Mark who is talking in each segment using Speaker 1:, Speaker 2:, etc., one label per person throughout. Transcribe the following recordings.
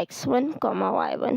Speaker 1: x1, y1.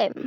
Speaker 1: m,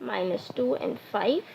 Speaker 1: -2 and 5.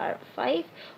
Speaker 1: our 5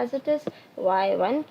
Speaker 1: as it is. y1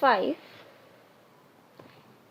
Speaker 1: 5.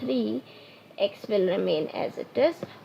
Speaker 1: 3. x will remain as it is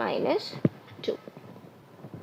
Speaker 1: -2.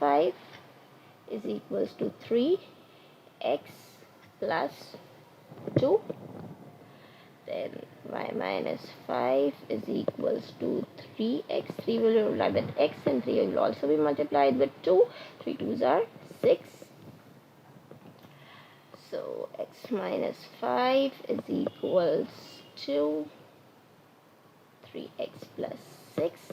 Speaker 1: 5 is equals to 3x plus 2. Then y minus 5 is equals to 3x. 3 will multiply with x and 3 will also be multiplied with 2. 3 2s are 6. So x minus 5 is equals to 3x plus 6.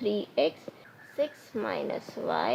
Speaker 1: 3x 6 minus y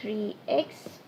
Speaker 1: 3x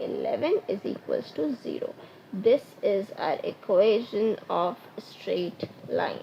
Speaker 1: 11 is equals to 0. This is our equation of straight line.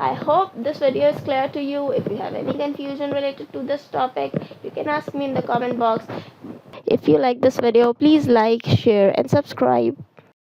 Speaker 1: I hope this video is clear to you. If you have any confusion related to this topic, you can ask me in the comment box. If you like this video, please like, share and subscribe.